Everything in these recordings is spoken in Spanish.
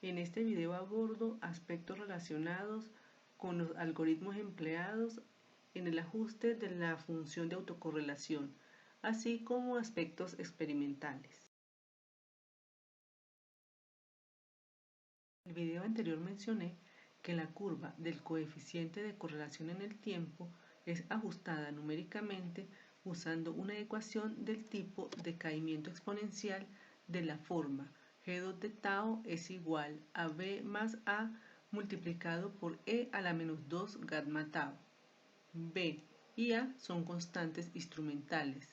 En este video abordo aspectos relacionados con los algoritmos empleados en el ajuste de la función de autocorrelación, así como aspectos experimentales. En el video anterior mencioné que la curva del coeficiente de correlación en el tiempo es ajustada numéricamente usando una ecuación del tipo decaimiento exponencial de la forma G2 de tau es igual a B más A multiplicado por E a la menos 2 gamma tau. B y A son constantes instrumentales.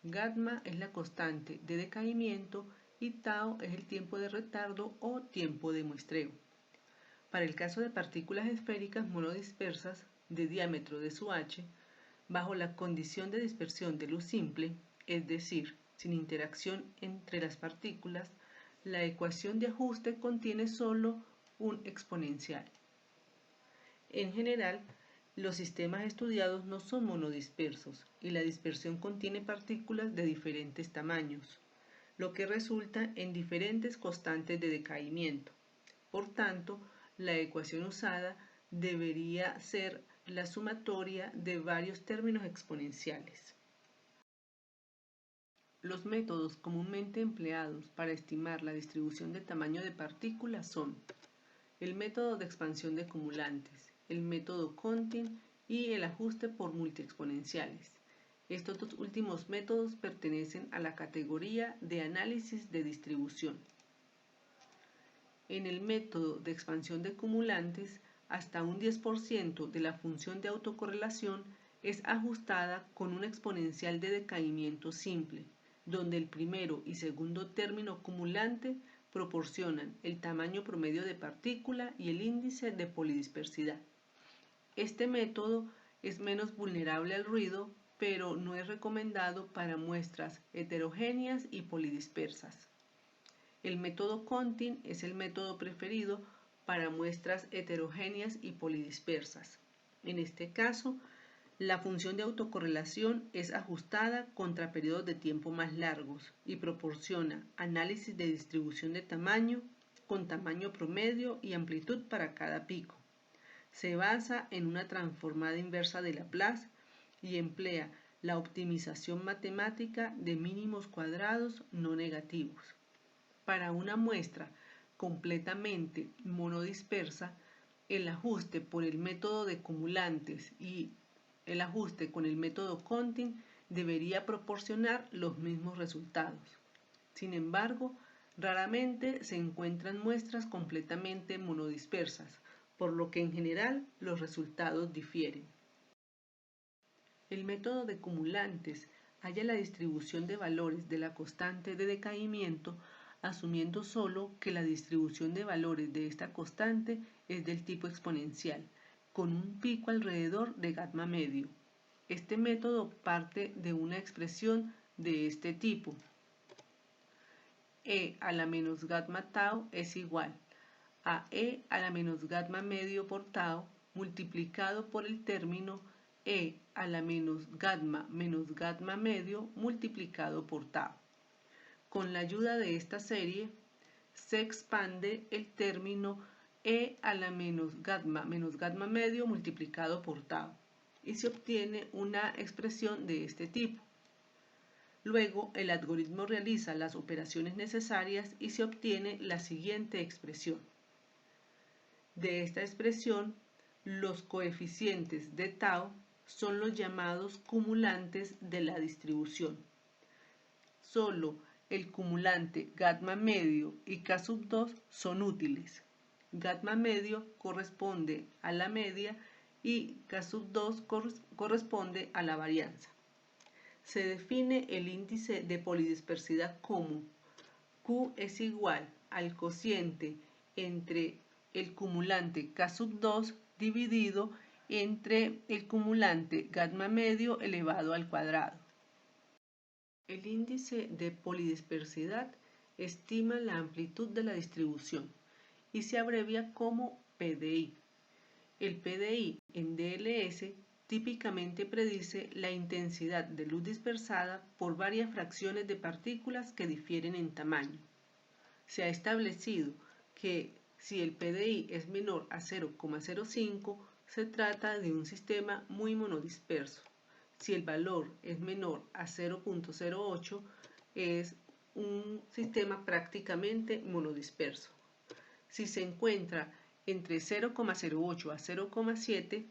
Gamma es la constante de decaimiento y tau es el tiempo de retardo o tiempo de muestreo. Para el caso de partículas esféricas monodispersas de diámetro de su h, bajo la condición de dispersión de luz simple, es decir, sin interacción entre las partículas, la ecuación de ajuste contiene solo un exponencial. En general, los sistemas estudiados no son monodispersos y la dispersión contiene partículas de diferentes tamaños, lo que resulta en diferentes constantes de decaimiento. Por tanto, la ecuación usada debería ser la sumatoria de varios términos exponenciales. Los métodos comúnmente empleados para estimar la distribución de tamaño de partículas son el método de expansión de cumulantes, el método Contine y el ajuste por multiexponenciales. Estos dos últimos métodos pertenecen a la categoría de análisis de distribución. En el método de expansión de cumulantes, hasta un 10% de la función de autocorrelación es ajustada con un exponencial de decaimiento simple, donde el primero y segundo término cumulante proporcionan el tamaño promedio de partícula y el índice de polidispersidad. Este método es menos vulnerable al ruido, pero no es recomendado para muestras heterogéneas y polidispersas. El método Contine es el método preferido para muestras heterogéneas y polidispersas. En este caso, la función de autocorrelación es ajustada contra periodos de tiempo más largos y proporciona análisis de distribución de tamaño con tamaño promedio y amplitud para cada pico. Se basa en una transformada inversa de Laplace y emplea la optimización matemática de mínimos cuadrados no negativos. Para una muestra completamente monodispersa, el ajuste por el método de cumulantes y el ajuste con el método Contine debería proporcionar los mismos resultados. Sin embargo, raramente se encuentran muestras completamente monodispersas, por lo que en general los resultados difieren. El método de cumulantes halla la distribución de valores de la constante de decaimiento asumiendo solo que la distribución de valores de esta constante es del tipo exponencial, con un pico alrededor de gamma medio. Este método parte de una expresión de este tipo. E a la menos gamma tau es igual a E a la menos gamma medio por tau multiplicado por el término E a la menos gamma medio multiplicado por tau. Con la ayuda de esta serie, se expande el término E a la menos gamma medio multiplicado por tau y se obtiene una expresión de este tipo. Luego, el algoritmo realiza las operaciones necesarias y se obtiene la siguiente expresión. De esta expresión, los coeficientes de tau son los llamados cumulantes de la distribución. Solo el cumulante gamma medio y K2 son útiles. Gamma medio corresponde a la media y K2 corresponde a la varianza. Se define el índice de polidispersidad como Q es igual al cociente entre el cumulante K2 dividido entre el cumulante gamma medio elevado al cuadrado. El índice de polidispersidad estima la amplitud de la distribución y se abrevia como PDI. El PDI en DLS típicamente predice la intensidad de luz dispersada por varias fracciones de partículas que difieren en tamaño. Se ha establecido que Si el PDI es menor a 0,05, se trata de un sistema muy monodisperso. Si el valor es menor a 0,08, es un sistema prácticamente monodisperso. Si se encuentra entre 0,08 a 0,7,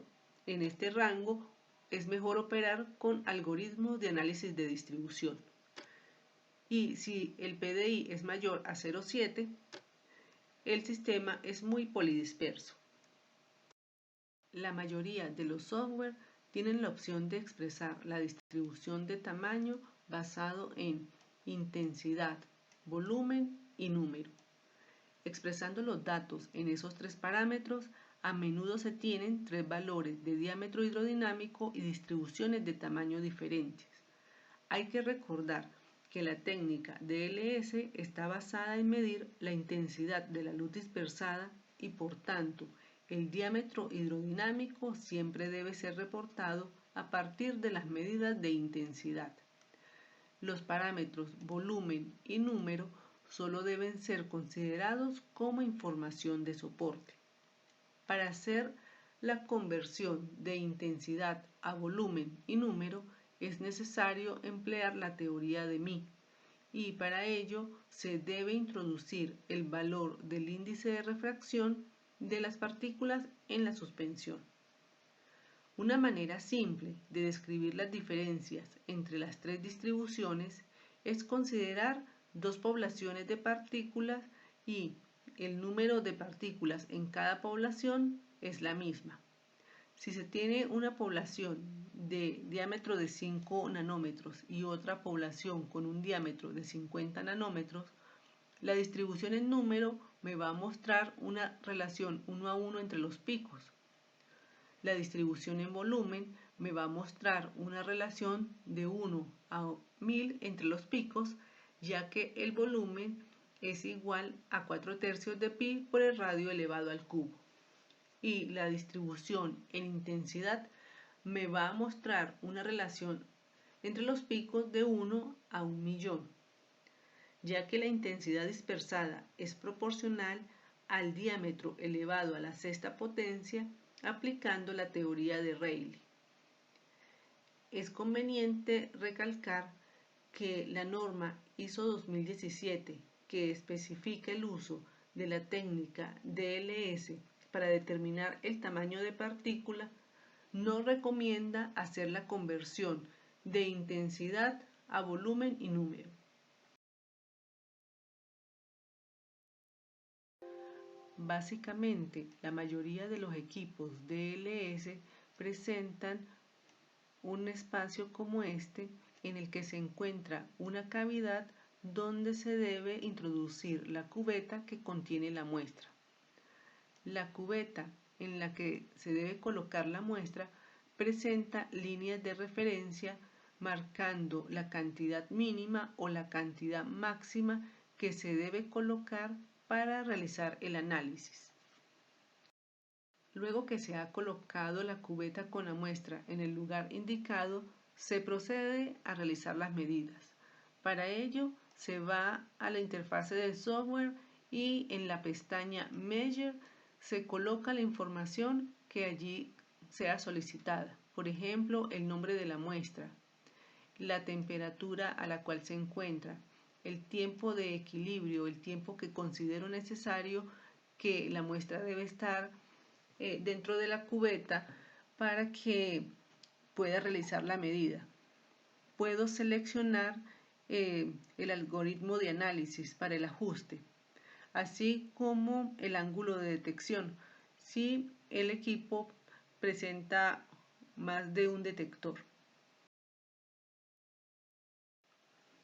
en este rango es mejor operar con algoritmos de análisis de distribución. Y si el PDI es mayor a 0,7, el sistema es muy polidisperso. La mayoría de los software tienen la opción de expresar la distribución de tamaño basado en intensidad, volumen y número. Expresando los datos en esos tres parámetros, a menudo se tienen tres valores de diámetro hidrodinámico y distribuciones de tamaño diferentes. Hay que recordar que la técnica DLS está basada en medir la intensidad de la luz dispersada y, por tanto, el diámetro hidrodinámico siempre debe ser reportado a partir de las medidas de intensidad. Los parámetros volumen y número solo deben ser considerados como información de soporte. Para hacer la conversión de intensidad a volumen y número es necesario emplear la teoría de Mie, y para ello se debe introducir el valor del índice de refracción de las partículas en la suspensión. Una manera simple de describir las diferencias entre las tres distribuciones es considerar dos poblaciones de partículas y el número de partículas en cada población es la misma. Si se tiene una población de diámetro de 5 nanómetros y otra población con un diámetro de 50 nanómetros, la distribución en número me va a mostrar una relación 1 a 1 entre los picos. La distribución en volumen me va a mostrar una relación de 1 a 1000 entre los picos, ya que el volumen es igual a 4/3 de pi por el radio elevado al cubo. Y la distribución en intensidad me va a mostrar una relación entre los picos de 1 a 1.000.000, ya que la intensidad dispersada es proporcional al diámetro elevado a la sexta potencia aplicando la teoría de Rayleigh. Es conveniente recalcar que la norma ISO 2017, que especifica el uso de la técnica DLS para determinar el tamaño de partícula, no recomienda hacer la conversión de intensidad a volumen y número. Básicamente, la mayoría de los equipos DLS presentan un espacio como este en el que se encuentra una cavidad donde se debe introducir la cubeta que contiene la muestra. La cubeta en la que se debe colocar la muestra presenta líneas de referencia marcando la cantidad mínima o la cantidad máxima que se debe colocar para realizar el análisis. Luego que se ha colocado la cubeta con la muestra en el lugar indicado, se procede a realizar las medidas. Para ello, se va a la interfase del software y en la pestaña Measure se coloca la información que allí sea solicitada. Por ejemplo, el nombre de la muestra, la temperatura a la cual se encuentra, el tiempo de equilibrio, el tiempo que considero necesario que la muestra debe estar dentro de la cubeta para que pueda realizar la medida. Puedo seleccionar el algoritmo de análisis para el ajuste, así como el ángulo de detección si el equipo presenta más de un detector.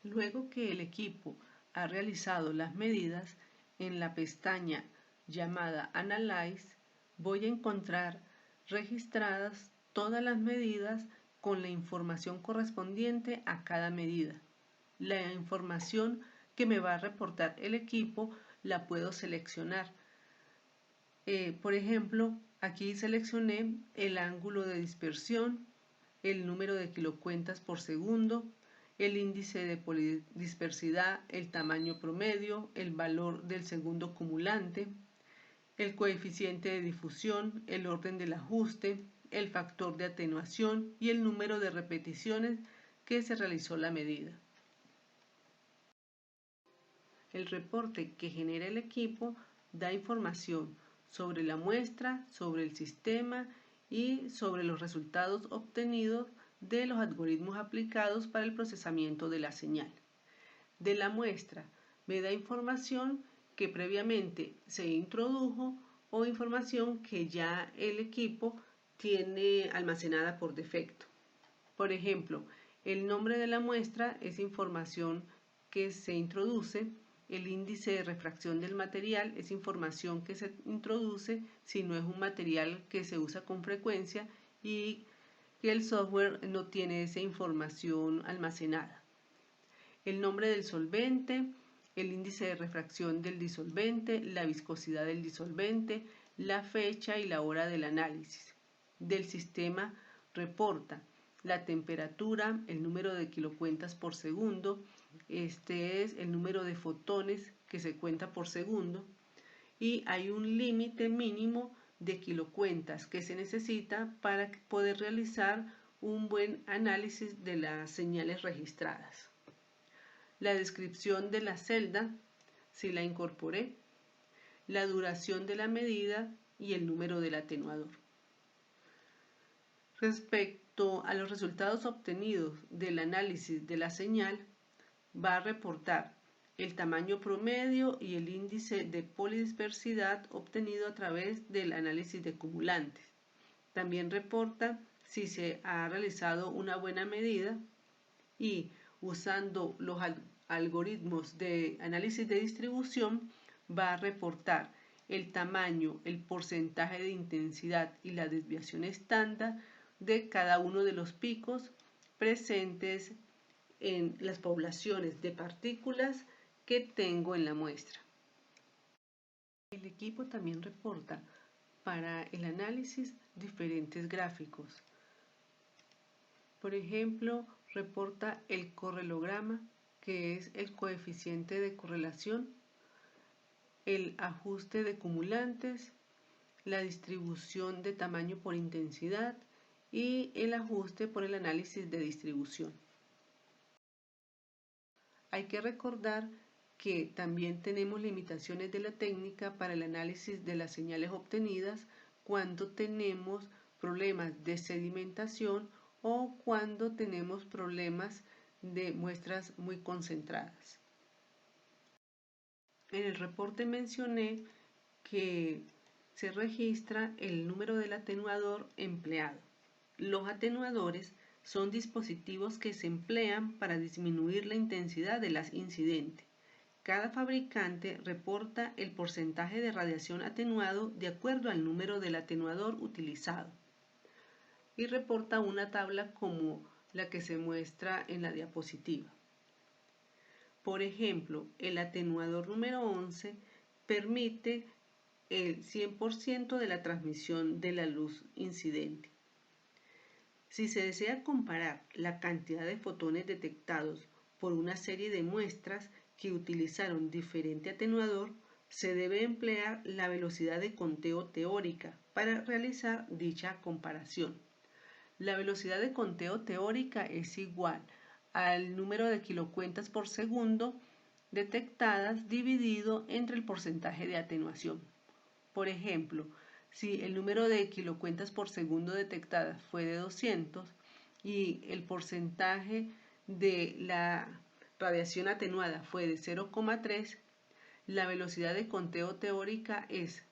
Luego que el equipo ha realizado las medidas, en la pestaña llamada Analyze voy a encontrar registradas todas las medidas con la información correspondiente a cada medida. La información que me va a reportar el equipo la puedo seleccionar. Por ejemplo, aquí seleccioné el ángulo de dispersión, el número de kilocuentas por segundo, el índice de polidispersidad, el tamaño promedio, el valor del segundo cumulante, el coeficiente de difusión, el orden del ajuste, el factor de atenuación y el número de repeticiones que se realizó la medida. El reporte que genera el equipo da información sobre la muestra, sobre el sistema y sobre los resultados obtenidos de los algoritmos aplicados para el procesamiento de la señal. De la muestra me da información que previamente se introdujo o información que ya el equipo tiene almacenada por defecto. Por ejemplo, el nombre de la muestra es información que se introduce, el índice de refracción del material es información que se introduce si no es un material que se usa con frecuencia y que el software no tiene esa información almacenada. El nombre del solvente, el índice de refracción del disolvente, la viscosidad del disolvente, la fecha y la hora del análisis. Del sistema reporta la temperatura, el número de kilocuentas por segundo, este es el número de fotones que se cuenta por segundo, y hay un límite mínimo de kilocuentas que se necesita para poder realizar un buen análisis de las señales registradas. La descripción de la celda, si la incorporé, la duración de la medida y el número del atenuador. Respecto a los resultados obtenidos del análisis de la señal, va a reportar el tamaño promedio y el índice de polidispersidad obtenido a través del análisis de cumulantes. También reporta si se ha realizado una buena medida y, usando los algoritmos de análisis de distribución, va a reportar el tamaño, el porcentaje de intensidad y la desviación estándar de cada uno de los picos presentes en las poblaciones de partículas que tengo en la muestra. El equipo también reporta para el análisis diferentes gráficos. Por ejemplo, reporta el correlograma, que es el coeficiente de correlación, el ajuste de cumulantes, la distribución de tamaño por intensidad y el ajuste por el análisis de distribución. Hay que recordar que también tenemos limitaciones de la técnica para el análisis de las señales obtenidas cuando tenemos problemas de sedimentación o cuando tenemos problemas de muestras muy concentradas. En el reporte mencioné que se registra el número del atenuador empleado. Los atenuadores son dispositivos que se emplean para disminuir la intensidad de las incidentes. Cada fabricante reporta el porcentaje de radiación atenuado de acuerdo al número del atenuador utilizado y reporta una tabla como la que se muestra en la diapositiva. Por ejemplo, el atenuador número 11 permite el 100% de la transmisión de la luz incidente. Si se desea comparar la cantidad de fotones detectados por una serie de muestras que utilizaron diferente atenuador, se debe emplear la velocidad de conteo teórica para realizar dicha comparación. La velocidad de conteo teórica es igual al número de kilocuentas por segundo detectadas dividido entre el porcentaje de atenuación. Por ejemplo, si el número de kilocuentas por segundo detectadas fue de 200 y el porcentaje de la radiación atenuada fue de 0,3, la velocidad de conteo teórica es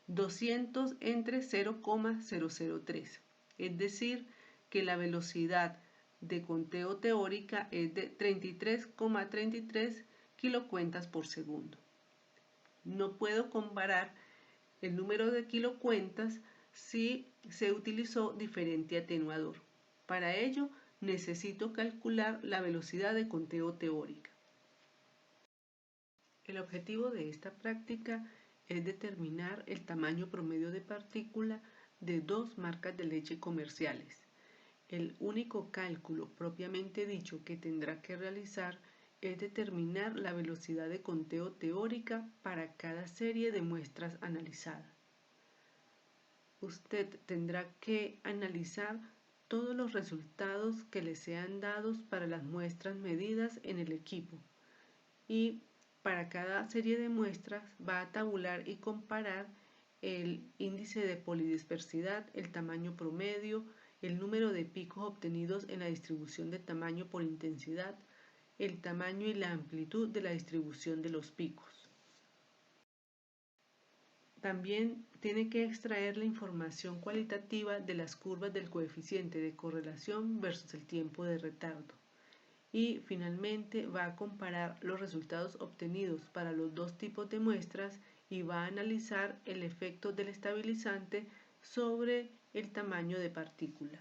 200 entre 0,003, es decir, que la velocidad de conteo teórica es de 33,33 kilocuentas por segundo. No puedo comparar el número de kilocuentas si se utilizó diferente atenuador. Para ello, necesito calcular la velocidad de conteo teórica. El objetivo de esta práctica es determinar el tamaño promedio de partícula de dos marcas de leche comerciales. El único cálculo propiamente dicho que tendrá que realizar es determinar la velocidad de conteo teórica para cada serie de muestras analizadas. Usted tendrá que analizar todos los resultados que le sean dados para las muestras medidas en el equipo y para cada serie de muestras va a tabular y comparar el índice de polidispersidad, el tamaño promedio, el número de picos obtenidos en la distribución de tamaño por intensidad, el tamaño y la amplitud de la distribución de los picos. También tiene que extraer la información cualitativa de las curvas del coeficiente de correlación versus el tiempo de retardo. Y finalmente va a comparar los resultados obtenidos para los dos tipos de muestras y va a analizar el efecto del estabilizante sobre el tamaño de partícula.